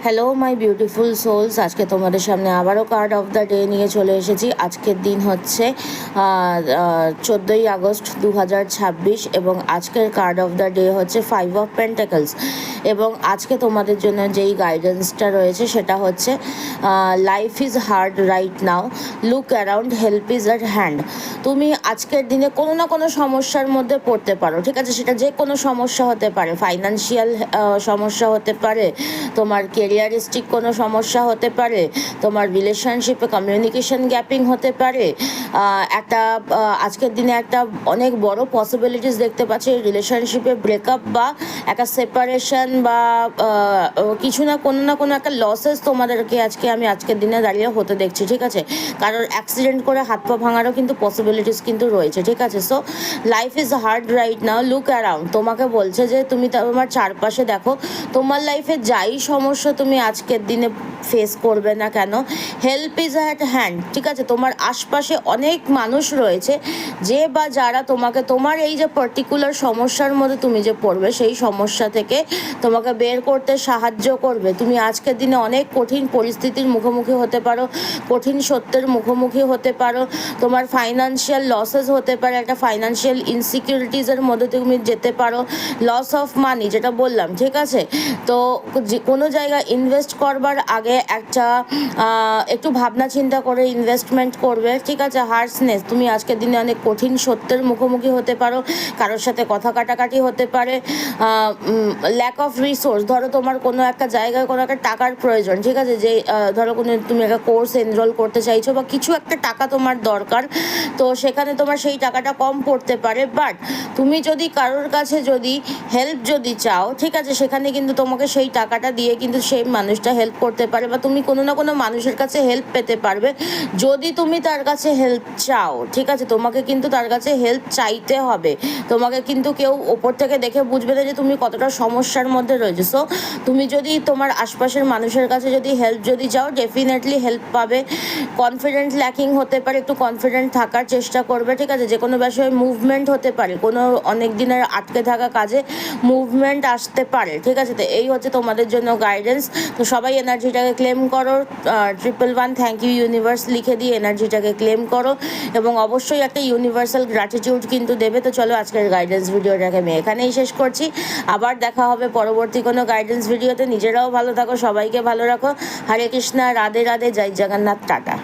Hello my beautiful sols, আজকে তোমাদের সামনে আবারও কার্ড অফ দ্য ডে নিয়ে চলে এসেছি। আজকের দিন হচ্ছে 14ই আগস্ট 2026 এবং আজকের কার্ড অফ দ্য ডে হচ্ছে 5 অফ পেন্টাকলস। এবং আজকে তোমাদের জন্য যেই গাইডেন্সটা রয়েছে সেটা হচ্ছে life is hard right now, look around, help is at hand. তুমি আজকের দিনে কোনো না কোনো সমস্যার মধ্যে পড়তে পারো, ঠিক আছে? সেটা যে কোনো সমস্যা হতে পারে, ফাইন্যান্সিয়াল সমস্যা হতে পারে, তোমার কেরিয়ারিস্টিক কোনো সমস্যা হতে পারে, তোমার রিলেশনশিপে কমিউনিকেশন গ্যাপিং হতে পারে। একটা আজকের দিনে একটা অনেক বড় পসিবিলিটিস দেখতে পাচ্ছি রিলেশনশিপে ব্রেকআপ বা একটা সেপারেশন বা কিছু না কোনো একটা লসেস তোমাদেরকে আমি আজকের দিনে দাঁড়িয়ে হতে দেখছি, ঠিক আছে? কারোর অ্যাক্সিডেন্ট করে হাত পা ভাঙারও কিন্তু পসিবিলিটিস কিন্তু রয়েছে, ঠিক আছে? So life is hard right now, look around. তোমাকে বলছে যে তুমি তোমার চারপাশে দেখো, তোমার লাইফে যাই সমস্যা তুমি আজকের দিনে ফেস করবে না কেন, হেল্প ইজ অ্যাট হ্যান্ড, ঠিক আছে? তোমার আশপাশে অনেক মানুষ রয়েছে যে বা যারা তোমাকে তোমার এই যে পার্টিকুলার সমস্যার মধ্যে তুমি যে পড়বে সেই সমস্যা থেকে তোমাকে বের করতে সাহায্য করবে। তুমি আজকের দিনে অনেক কঠিন পরিস্থিতির মুখোমুখি হতে পারো, কঠিন সত্যের মুখোমুখি হতে পারো, তোমার ফাইন্যান্সিয়াল লসেস হতে পারে, একটা ফাইন্যান্সিয়াল ইনসিকিউরিটিসের মধ্যে তুমি যেতে পারো, লস অফ মানি যেটা বললাম, ঠিক আছে? তো যে কোনো জায়গায় ইনভেস্ট করবার আগে একটা একটু ভাবনা চিন্তা করে ইনভেস্টমেন্ট করবে, ঠিক আছে? হার্সনেস, তুমি আজকের দিনে অনেক কঠিন সত্যের মুখোমুখি হতে পারো, কারোর সাথে কথা কাটাকাটি হতে পারে, ল্যাক অফ রিসোর্স, ধরো তোমার কোনো একটা জায়গায় কোনো একটা টাকার প্রয়োজন, ঠিক আছে? যে ধরো কোনো তুমি একটা কোর্স এনরোল করতে চাইছো বা কিছু একটা টাকা তোমার দরকার, তো সেখানে তোমার সেই টাকাটা কম পড়তে পারে। বাট তুমি যদি কারোর কাছে যদি হেল্প যদি চাও, ঠিক আছে, সেখানে কিন্তু তোমাকে সেই টাকাটা দিয়ে কিন্তু সেই মানুষটা হেল্প করতে পারে বা তুমি কোনো না কোনো মানুষের কাছে হেল্প পেতে পারবে যদি তুমি তার কাছে হেল্প চাও, ঠিক আছে? তোমাকে কিন্তু তার কাছে হেল্প চাইতে হবে, তোমাকে কিন্তু কেউ ওপর থেকে দেখে বুঝবে না যে তুমি কতটা সমস্যার মধ্যে রয়েছে। সো তুমি যদি তোমার আশপাশের মানুষের কাছে যদি হেল্প যদি চাও, ডেফিনেটলি হেল্প পাবে। কনফিডেন্ট ল্যাকিং হতে পারে, একটু কনফিডেন্ট থাকার চেষ্টা করবে, ঠিক আছে? যে কোনো বিষয়ে মুভমেন্ট হতে পারে, কোনো অনেক দিনের আটকে থাকা কাজে মুভমেন্ট আসতে পারে, ঠিক আছে? তো এই হচ্ছে তোমাদের জন্য গাইডেন্স। তো সবাই এনার্জিটাকে ক্লেম করো, 111 থ্যাংক ইউ ইউনিভার্স লিখে দিয়ে এনার্জিটাকে ক্লেম করো এবং অবশ্যই একটা ইউনিভার্সাল গ্র্যাটিটিউড কিন্তু দেবে। তো চলো আজকের গাইডেন্স ভিডিওটাকে আমি এখানেই শেষ করছি, আবার দেখা হবে পরবর্তী কোনো গাইডেন্স ভিডিওতে। নিজেরাও ভালো থাকো, সবাইকে ভালো রাখো। হরে কৃষ্ণা, রাধে রাধে, জয় জগন্নাথ, টাটা।